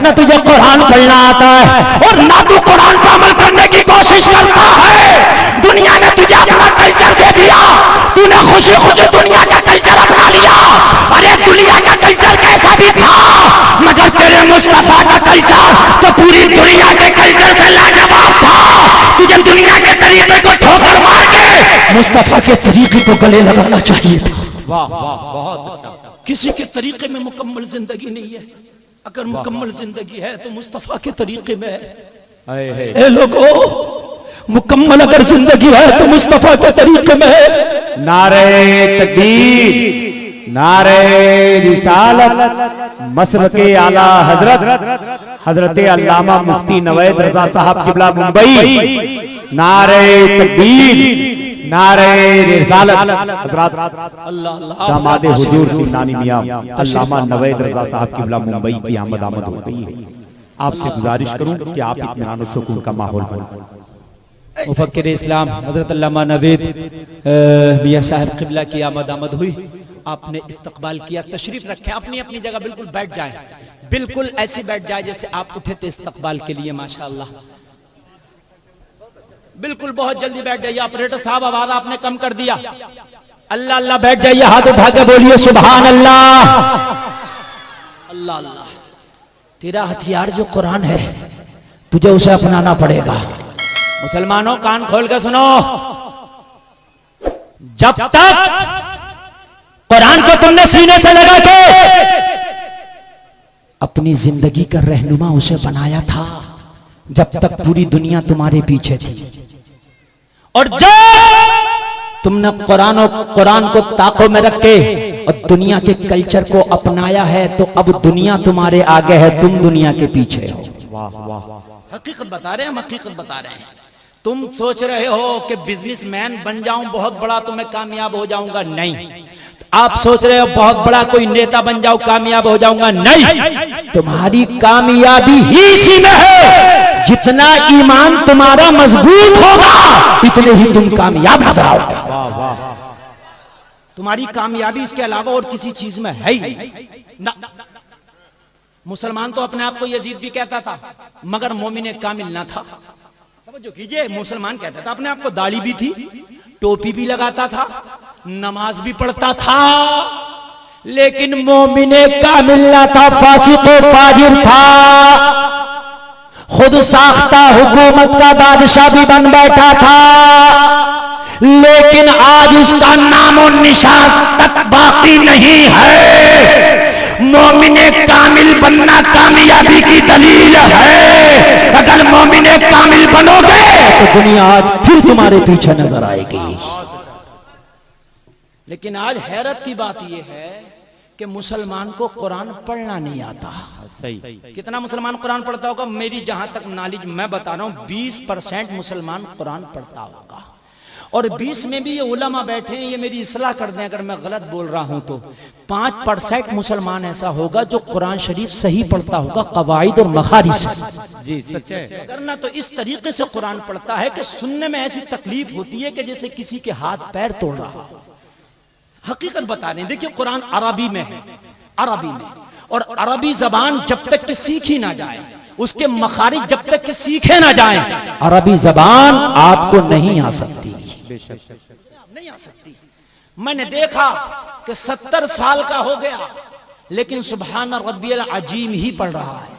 न तुझे कुरान पढ़ना आता है और ना तू कुरान पर अमल करने की कोशिश करता है। दुनिया ने तुझे अपना कल्चर दे दिया, तूने खुशी खुशी दुनिया का कल्चर अपना लिया। अरे दुनिया का कल्चर कैसा भी था, मगर तेरे मुस्तफा का कल्चर तो पूरी दुनिया के कल्चर से लाजवाब था। तुझे दुनिया के तरीके को ठोकर मार के मुस्तफा के तरीके को गले लगाना चाहिए था। वाह वाह, बहुत अच्छा। किसी के तरीके में मुकम्मल जिंदगी नहीं है, अगर मुकम्मल जिंदगी है तो मुस्तफा के तरीके में है। ए लोगों, मुकम्मल अगर जिंदगी है तो मुस्तफा के तरीके में है। नारे तकबीर, नारे रिसालत, मसलके आला हजरत अल्लामा मुफ्ती नवैद रजा साहब किबला मुंबई। नारे तकबीर, नारे रिसालत। हजरत दामादे हुजूर सुल्तानी मियां अल्लामा नवैद रजा साहब किबला मुंबई की आमद हो गई है। आपसे गुजारिश करूं कि आप इत्मीनान और सुकून का माहौल बनाएं। मुफक्किर इस्लाम हजरत अल्लामा नवैद मियां साहब किबला की आमद हुई, आपने इस्तकबाल किया, तशरीफ रखे, अपनी अपनी जगह बिल्कुल बैठ जाए, बिल्कुल ऐसी बैठ जाए जैसे आप उठे थे इस्तकबाल के लिए। माशाअल्लाह, बिल्कुल बहुत जल्दी बैठ जाइए। ऑपरेटर साहब आवाज आपने कम कर दिया। अल्लाह अल्लाह बैठ जाइए, हाथ उठा के बोलिए सुभान अल्लाह। अल्लाह अल्लाह। तेरा हथियार जो कुरान है, तुझे उसे अपनाना पड़ेगा। मुसलमानों कान खोल के सुनो, जब तक कुरान को तुमने सीने से लगा के अपनी जिंदगी का रहनुमा उसे बनाया था, जब तक पूरी दुनिया तुम्हारे पीछे थी। और जब तुमने कुरान को ताकों में रख के और दुनिया के कल्चर को अपनाया है, तो अब दुनिया तुम्हारे आगे है, तुम दुनिया के पीछे हो। वाह वाह, हकीकत बता रहे हैं, हम हकीकत बता रहे हैं। तुम सोच रहे हो कि बिजनेसमैन बन जाऊं बहुत बड़ा तो मैं कामयाब हो जाऊंगा, नहीं। आप सोच रहे हो बहुत बड़ा कोई नेता बन जाओ कामयाब हो जाऊंगा, नहीं। तुम्हारी कामयाबी ही इसी में है। जितना ईमान तुम्हारा मजबूत होगा, इतने ही तुम कामयाब नजर आओगे। तुम्हारी कामयाबी इसके अलावा और किसी चीज में है ही ना। मुसलमान तो अपने आप को यजीद भी कहता था, मगर मोमिन कामिल ना था। जो कीजिए, मुसलमान कहता था अपने आप को, दाढ़ी भी थी, टोपी भी लगाता था, नमाज भी पढ़ता था, लेकिन मोमिने कामिल ना था, फासिक और फाजिर था। खुद साख्ता हुकूमत का बादशाह भी बन बैठा था, लेकिन आज उसका नामो निशान तक बाकी नहीं है। मोमिने कामिल बनना कामयाबी की दलील है। अगर मोमिने कामिल बनोगे तो दुनिया आज फिर तुम्हारे पीछे नजर आएगी। लेकिन आज हैरत की बात यह है कि मुसलमान को कुरान पढ़ना नहीं आता। सही। कितना मुसलमान कुरान पढ़ता होगा? मेरी जहां तक नॉलेज मैं बता रहा हूं, 20% मुसलमान कुरान पढ़ता होगा। और 20 में भी ये उलमा बैठे हैं, ये मेरी इस्लाह कर दें अगर मैं गलत बोल रहा हूं तो। 5% मुसलमान ऐसा होगा जो कुरान शरीफ सही पढ़ता होगा, कवाइद और मखारिज से। जी सच है। अगर ना तो इस तरीके से कुरान पढ़ता है कि सुनने में ऐसी तकलीफ होती है कि जैसे किसी के हाथ पैर तोड़ रहा हो। हकीकत बता रहे हैं, देखिए कुरान अरबी में है, अरबी में, और अरबी जबान जब तक कि सीखी ना जाए, उसके मखारिज जब तक कि सीखे ना जाए, अरबी जबान आपको नहीं आ सकती, नहीं आ सकती। मैंने देखा कि 70 साल का हो गया, लेकिन सुबहान रब्बियल अजीम ही पढ़ रहा है,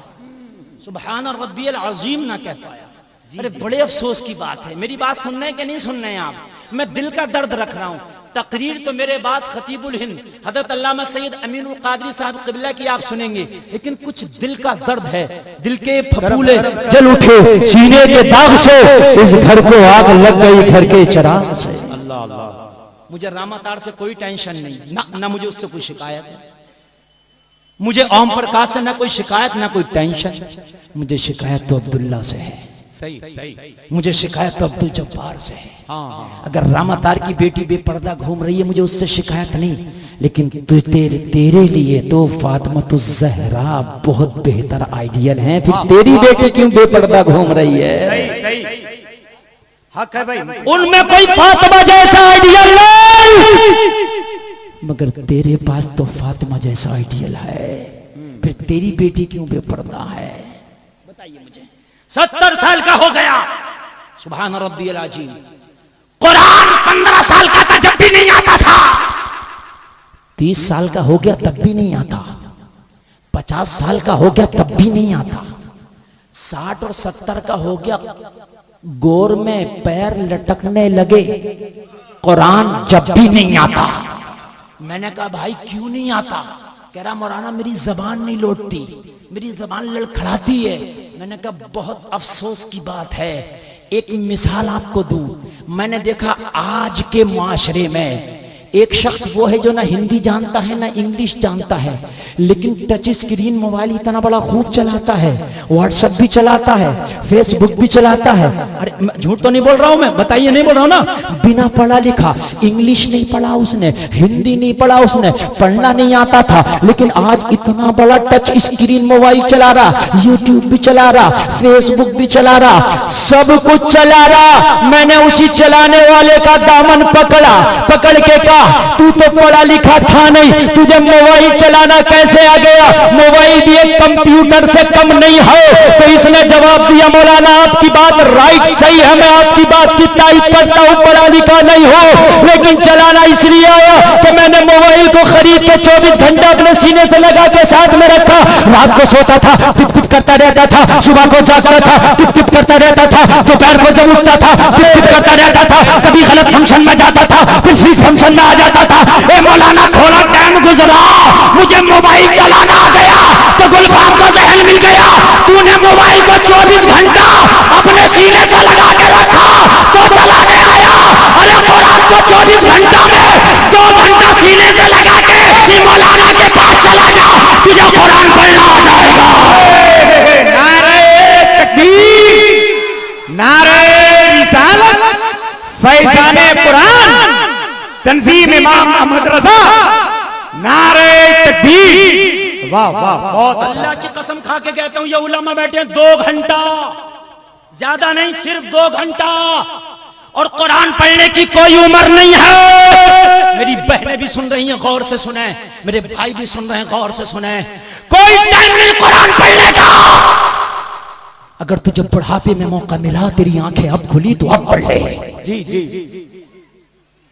सुबहान रब्बियल अजीम ना कह पाया। अरे बड़े अफसोस की बात है। मेरी बात सुन रहे हैं कि नहीं सुन रहे हैं आप? मैं दिल का दर्द रख रहा हूं। तकरीर तो मेरे बाद खतीबुल हिंद हजरत अल्लामा सैयद अमीनुल कादरी साहब क़िबला की आप सुनेंगे, लेकिन कुछ दिल का दर्द है। दिल के फफूले जल उठे सीने के दाग से, इस घर को आग लग गई घर के चिराग से। अल्लाह अल्लाह। मुझे रामातार से कोई टेंशन नहीं, ना मुझे उससे कोई शिकायत है, मुझे ओम प्रकाश से ना कोई शिकायत ना कोई टेंशन। मुझे शिकायत तो अब्दुल्ला से है, सही सही। मुझे शिकायत तो अब्दुल जब्बार से है। अगर रामातार की बेटी बेपर्दा घूम रही है, मुझे उससे शिकायत नहीं, लेकिन तेरे लिए तो फातिमा ज़हरा बहुत बेहतर आइडियल है, फिर तेरी बेटी क्यों बेपर्दा घूम रही है? सही सही, हक है भाई। उनमें कोई फातिमा जैसा आइडियल नहीं, मगर तेरे पास तो फातिमा जैसा आइडियल है, फिर तेरी बेटी क्यों बेपर्दा है? बताइए मुझे। 70 साल का हो गया, सुभान रब्बियल अज़ीम। कुरान 15 साल का था जब भी नहीं आता था, 30 साल का हो गया तब भी नहीं आता, 50 साल का हो गया तब भी नहीं आता, 60 और 70 का हो गया, गोर में पैर लटकने लगे, कुरान जब भी नहीं आता। मैंने कहा भाई क्यों नहीं आता? कह रहा मौलाना मेरी जबान नहीं लौटती, मेरी जबान लड़खड़ाती है। मैंने कहा बहुत अफसोस की बात है। एक मिसाल आपको दूं, मैंने देखा आज के माशरे में एक शख्स वो है जो ना हिंदी जानता है ना इंग्लिश जानता है, लेकिन टच स्क्रीन मोबाइल इतना बड़ा खूब चलाता है, व्हाट्सएप भी चलाता है, फेसबुक भी चलाता है। अरे झूठ तो नहीं बोल रहा हूं मैं, बताइए नहीं बोल रहा हूं ना? बिना पढ़ा लिखा, इंग्लिश नहीं पढ़ा उसने, हिंदी नहीं पढ़ा उसने, पढ़ना नहीं आता था, लेकिन आज इतना बड़ा टच स्क्रीन मोबाइल चला रहा, यूट्यूब भी चला रहा, फेसबुक भी चला रहा, सब कुछ चला रहा। मैंने उसी चलाने वाले का दामन पकड़ के कहा तू तो पढ़ा लिखा था नहीं, तुझे मोबाइल चलाना कैसे आ गया? मोबाइल भी एक कंप्यूटर से कम नहीं है। तो इसने जवाब दिया मौलाना आपकी बात राइट सही है, मैं आपकी बात की तारीफ करता हूं, पढ़ा लिखा नहीं हो, लेकिन चलाना इसलिए आया कि मैंने मोबाइल को खरीद के 24 घंटा अपने सीने से लगा के साथ में रखा। रात को सोता था टिप टिप करता रहता था, सुबह को जागता था टिप टिप करता रहता था, दोपहर को जब उठता था टिप टिप करता रहता था, कभी गलत फंक्शन में जाता था, फिर स्वीट फंक्शन में आ जाता था। ए मौलाना थोड़ा टाइम गुजरा, मुझे मोबाइल चलाना आ गया तो गुलफाम का जहन मिल गया। तूने मोबाइल को 24 घंटा अपने सीने से लगा के रखा तो चलाने आया। अरे कुरान को 24 घंटा में 2 घंटा सीने से लगा के फिर मौलाना के पास चला जा, तुझे कुरान पढ़ना आ जाएगा। नारे तकबीर, नारे रिसालत, फैज़ाने कुरान, तंजीम इमाम अहमद रजा, नारे तकबीर। वाह वाह, बहुत अच्छा। अल्लाह की कसम खा के कहता हूं ये उलमा बैठे 2 घंटा, ज्यादा नहीं, सिर्फ 2 घंटा, और कुरान पढ़ने की कोई उम्र नहीं है। मेरी बहनें भी सुन रही हैं, गौर से सुने, मेरे भाई भी सुन रहे हैं, गौर से सुने। कोई टाइम नहीं कुरान पढ़ने का। अगर तुझे बुढ़ापे में मौका मिला, तेरी आंखें अब खुली तो अब पढ़ ले। जी जी जी।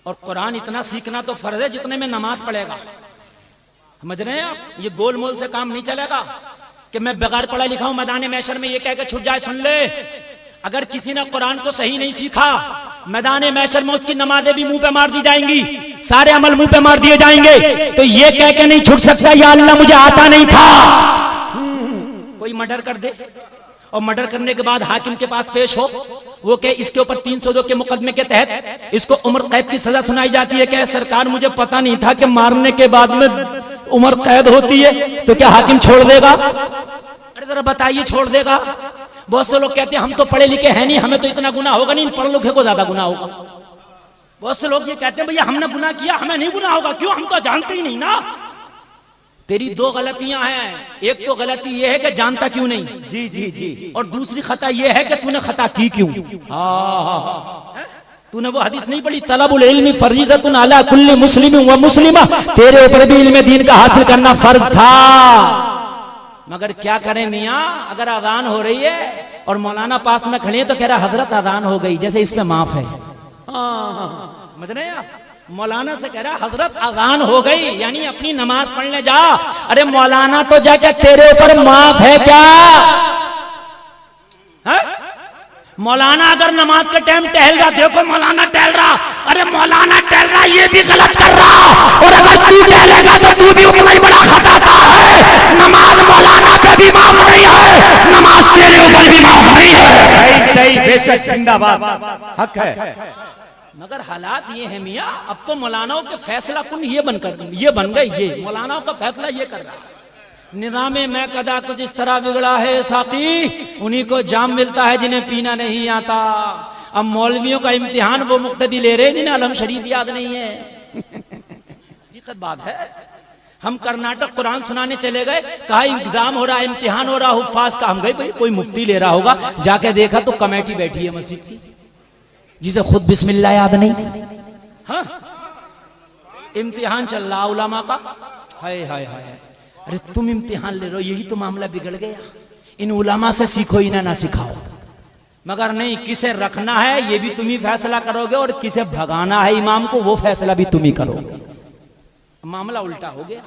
और कुरान इतना सीखना तो फर्ज है जितने में नमाज पढ़ेगा। समझ रहे हैं आप? ये गोल मोल से काम नहीं चलेगा कि मैं बगैर पढ़ा लिखा हूं मैदान महशर में ये कह के छुट जाए। सुन ले, अगर किसी ने कुरान को सही नहीं सीखा, मैदान महशर में उसकी नमाजें भी मुंह पे मार दी जाएंगी, सारे अमल मुंह पे मार दिए जाएंगे। तो ये कह के नहीं छुट सकता या अल्लाह मुझे आता नहीं था। कोई मर्डर कर दे और मर्डर करने के बाद हाकिम के पास पेश हो, वो कहे इसके ऊपर 302 के मुकदमे के तहत इसको उम्र कैद की सजा सुनाई जाती है। क्या सरकार मुझे पता नहीं था कि मारने के बाद में उम्र कैद होती है, तो क्या हाकिम छोड़ देगा? अरे जरा बताइए, छोड़ देगा? बहुत से लोग कहते हैं हम तो पढ़े लिखे हैं नहीं, हमें तो इतना गुनाह होगा नहीं, पढ़ लिखे को ज्यादा गुनाह होगा। बहुत से लोग ये कहते हैं भैया हमने गुनाह किया, हमें नहीं गुनाह होगा। क्यों? हम तो जानते ही नहीं ना। तेरी 2 गलतियां हैं। एक तो गलती यह है कि जानता क्यों नहीं, जी जी जी, और दूसरी खता यह है कि तूने खता की क्यों। तूने वो हदीस नहीं पढ़ी, तलबुल इल्मी फरीज़तुन अला कुल्ली मुस्लिम व मुस्लिमा, तेरे ऊपर भी इल्म दीन का हासिल करना फर्ज था। मगर क्या करें मियां, अगर अजान हो रही है और मौलाना पास में खड़े हैं तो कह रहा हजरत अजान हो गई, जैसे इसमें माफ है। समझ रहे हैं आप? मौलाना से कह रहा हजरत अजान हो गई, यानी अपनी नमाज पढ़ने जा। अरे मौलाना तो जाके तेरे ऊपर माफ है क्या? है? मौलाना अगर नमाज के टाइम टहल रहा, देखो मौलाना टहल रहा, अरे मौलाना टहल रहा ये भी गलत कर रहा, और अगर तू टहलेगा तो तू भी उतना ही बड़ा खताता है। नमाज मौलाना पे भी माफ नहीं है, नमाज तेरे ऊपर भी माफ नहीं है। सही सही, बेशक, जिंदाबाद, हक है। मगर हालात ये है मियाँ, अब तो मौलानाओं के फैसला कुन ये बन गए, ये मौलानाओं का फैसला ये कर रहा है। निज़ामे मैं कदा कुछ इस तरह बिगड़ा है साकी, उन्हीं को जाम मिलता है जिन्हें पीना नहीं आता। अब मौलवियों का इम्तिहान वो मुक्तदी ले रहे हैं जिन्हें अलम शरीफ याद नहीं है। हकीकत बात है। हम कर्नाटक कुरान सुनाने चले गए, कहा एग्जाम हो रहा है, इम्तिहान हो रहा है हुफ्फाज का। हम गए भाई कोई मुफ्ती ले रहा होगा, जाके देखा तो कमेटी बैठी है मस्जिद की, जिसे खुद बिस्मिल्लाह याद नहीं। हाँ, इम्तिहान चल रहा उलमा का। हाय हाय हाय, अरे तुम इम्तिहान ले रहे हो, यही तो मामला बिगड़ गया। इन उलमा से सीखो, इन्हें ना सिखाओ। मगर नहीं, किसे रखना है ये भी तुम ही फैसला करोगे, और किसे भगाना है इमाम को वो फैसला भी तुम ही करोगे। मामला उल्टा हो गया।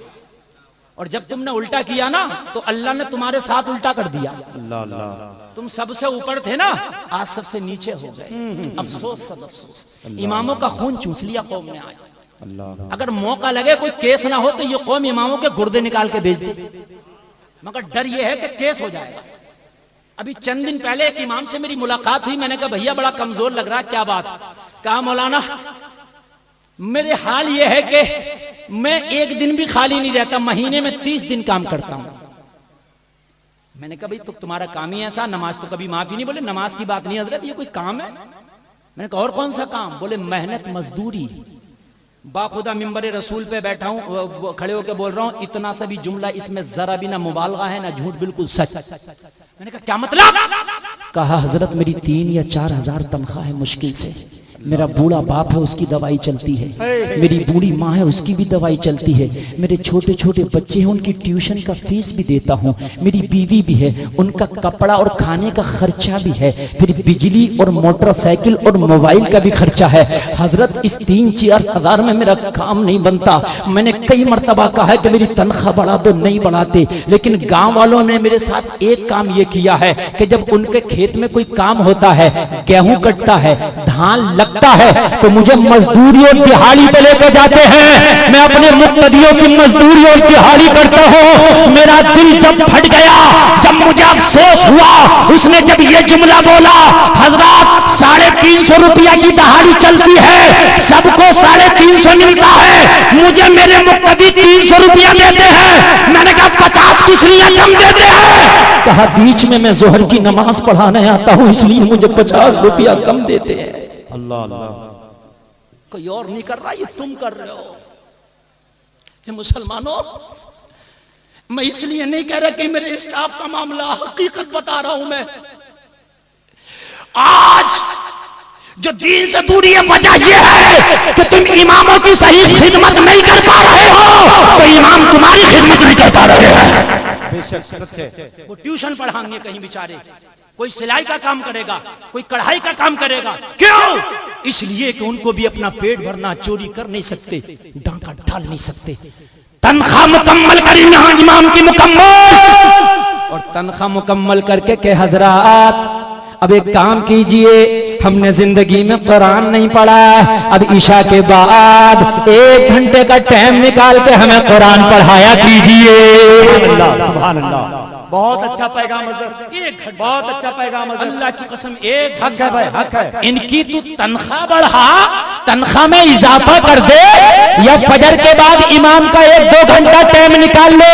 और जब तुमने उल्टा किया ना तो अल्लाह ने तुम्हारे साथ उल्टा कर दिया। अल्लाह अल्लाह। तुम सबसे ऊपर थे ना, आज सबसे नीचे हो गए। अफसोस, सब अफसोस। इमामों का खून चूस लिया कौम ने आज। अल्लाह। अगर मौका लगे कोई केस ना हो तो ये कौम इमामों के गुर्दे निकाल के बेच दे, मगर डर ये है कि केस हो जाएगा। अभी चंद दिन पहले एक इमाम से मेरी मुलाकात हुई, मैंने कहा भैया बड़ा कमजोर लग रहा है, क्या बात? कहा मौलाना मेरे हाल ये है कि मैं एक दिन भी खाली नहीं रहता, महीने में 30 दिन काम करता हूं। मैंने कहा भाई तो तुम्हारा काम ही ऐसा, नमाज तो कभी माफी नहीं। बोले नमाज की बात नहीं हजरत, ये कोई काम है? मैंने कहा और कौन सा काम? बोले मेहनत मजदूरी। बाखुदा मिंबर रसूल पे बैठा हूं, खड़े होकर बोल रहा हूं, इतना सा भी जुमला इसमें जरा भी ना मुबालगा है ना झूठ, बिल्कुल सच। मैंने कहा क्या मतलब? कहा हजरत मेरी 3 या 4 हजार तनख्वाह है मुश्किल से, मेरा बूढ़ा बाप है उसकी दवाई चलती है, मेरी बूढ़ी माँ है उसकी भी दवाई चलती है, मेरे छोटे छोटे बच्चे हैं उनकी ट्यूशन का फीस भी देता हूँ, मेरी बीवी भी है उनका कपड़ा और खाने का खर्चा भी है, फिर बिजली और मोटरसाइकिल और मोबाइल का भी खर्चा है। हजरत इस 3-4 हजार में मेरा काम नहीं बनता। मैंने कई मरतबा कहा है कि मेरी तनख्वाह बढ़ा दो, नहीं बढ़ाते, लेकिन गांव वालों ने मेरे साथ एक काम ये किया है कि जब उनके खेत में कोई काम होता है, गेहूं कटता है, धान लगता है, तो मुझे मजदूरी और दिहाड़ी पे लेकर जाते हैं। मैं अपने मुक्तदियों की मजदूरी और दिहाड़ी करता हूँ। मेरा दिल जब फट गया, जब मुझे अफसोस हुआ, उसने जब ये जुमला बोला, हजरत 350 रुपया की दहाड़ी चलती है, सबको 350 मिलता है, मुझे मेरे मुक्तदी 300 रुपया देते हैं। मैंने कहा 50 किस लिए कम देते हैं? कहा बीच में मैं जोहर की नमाज पढ़ाने आता हूँ इसलिए मुझे 50 रुपया कम देते हैं। अल्लाह अल्लाह। कोई और नहीं कर रहा, ये तुम कर रहे हो। ये मुसलमानों, मैं इसलिए नहीं कह रहा कि मेरे स्टाफ का मामला, हकीकत बता रहा हूं मैं। आज जो दीन से दूरी है, वजह यह है कि तुम इमामों की सही खिदमत नहीं कर पा रहे हो, तो इमाम तुम्हारी खिदमत नहीं कर पा रहे हैं। बेशक सच है। वो ट्यूशन पढ़ाएंगे कहीं बेचारे, कोई सिलाई का काम करेगा, कोई कढ़ाई का काम करेगा। क्यों? इसलिए कि उनको भी अपना पेट भरना, चोरी कर नहीं सकते, डांका डाल नहीं सकते। तनख्वाह मुकम्मल करी यहाँ इमाम की मुकम्मल, और तनख्वाह मुकम्मल करके के हजरात अब एक काम कीजिए, हमने जिंदगी में कुरान नहीं पढ़ा, अब ईशा के बाद 1 घंटे का टाइम निकाल के हमें कुरान पढ़ाया कीजिए। सुभान अल्लाह। बहुत अच्छा पैगाम हज़रत, 1 घंटा बहुत अच्छा पैगाम हज़रत। अल्लाह की कसम, 1 हक है भाई, हक है। इनकी तू तनख्वाह बढ़ा, तनख्वाह में इजाफा कर दे, या फजर के बाद इमाम का 1-2 घंटा टाइम निकाल ले।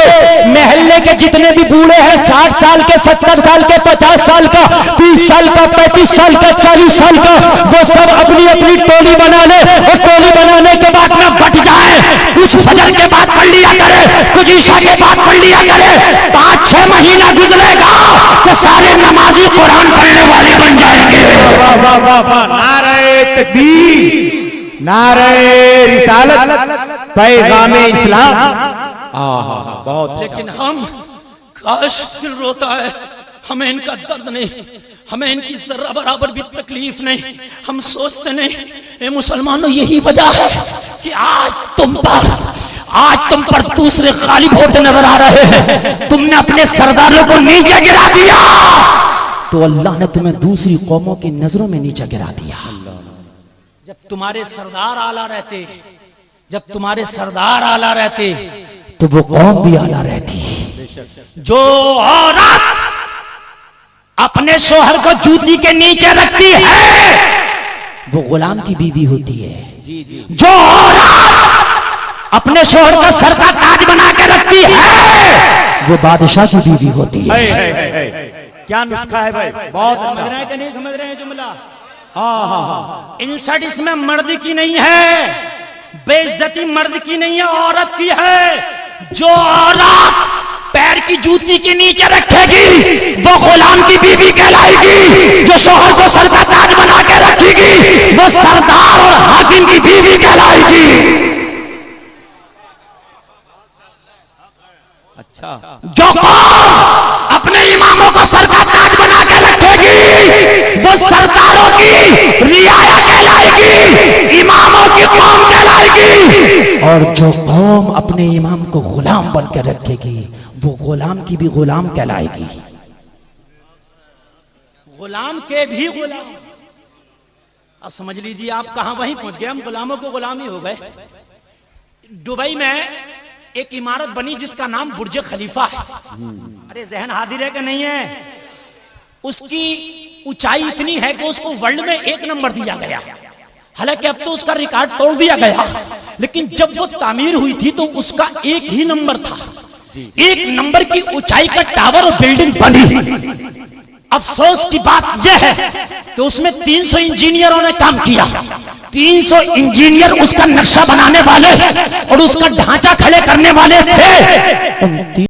महल्ले के जितने भी बूढ़े हैं, 60 साल के, 70 साल के, 50 साल का, 30 साल का, 35 साल का, 40 साल का, वो सब अपनी अपनी टोली बना ले, और टोली बनाने के बाद में बट जाए। कुछ फजर के बाद पढ़ लिया करे, कुछ ईशा के बाद पढ़ लिया करे। 5-6 महीना गुजरेगा तो सारे नमाजी कुरान पढ़ने वाले बन जाएंगे। वाह वाह वाह वाह, नारे तकबीर, नारे रिसालत, पैगामे इस्लाम। बहुत। लेकिन हम, काश दिल रोता है, हमें इनका दर्द नहीं, हमें इनकी जरा बराबर भी तकलीफ नहीं। हम सोचते नहीं, ए मुसलमानों, यही वजह है कि आज तुम पर दूसरे गालिब होते नजर आ रहे हैं। तुमने अपने सरदारों को नीचे गिरा दिया, तो अल्लाह ने तुम्हें दूसरी कौमों की नजरों में नीचे गिरा दिया। जब तुम्हारे सरदार आला रहते, जब तुम्हारे सरदार आला रहते, तो वो कौम भी आला रहती। जो औरत अपने शोहर को जूती के नीचे रखती है, वो गुलाम की बीवी होती है। जो औरत अपने शोहर का सर का ताज बना के रखती है, वो बादशाह की बीवी होती है। क्या नुस्खा है भाई? बहुत समझ रहे हैं कि नहीं समझ रहे हैं जुमला? हाँ हाँ हाँ। इंसल्ट इसमें मर्द की नहीं है, बेइज्जती मर्द की नहीं है, औरत की है। जो औरत पैर की जूती के नीचे रखेगी, वो गुलाम की बीवी कहलाएगी। जो शोहर को सर का ताज बना के रखेगी, वो सरदार और हाकिम की बीवी कहलाएगी। अच्छा जो कौम अपने इमामों को सर का ताज बना के रखेगी वो सरदारों की रियाया कहलाएगी, इमामों की कौम कहलाएगी। और जो कौम अपने इमाम को गुलाम बन के रखेगी वो गुलाम की भी गुलाम कहलाएगी, गुलाम के भी गुलाम। अब समझ लीजिए आप कहां वहीं पहुंच गए, हम गुलामों को गुलाम ही हो गए। दुबई में एक इमारत बनी जिसका नाम बुर्ज खलीफा है। अरे जहन हाजिर है कि नहीं है? उसकी ऊंचाई इतनी है कि उसको वर्ल्ड में 1 नंबर दिया गया। हालांकि अब तो उसका रिकॉर्ड तोड़ दिया गया, लेकिन जब वो तामीर हुई थी तो उसका 1 ही नंबर था। 1 नंबर की ऊंचाई का टावर और बिल्डिंग बनी। अफसोस की बात यह है कि उसमें 300 इंजीनियरों ने काम किया। 300 इंजीनियर उसका नक्शा बनाने वाले और उसका ढांचा खड़े करने वाले थे।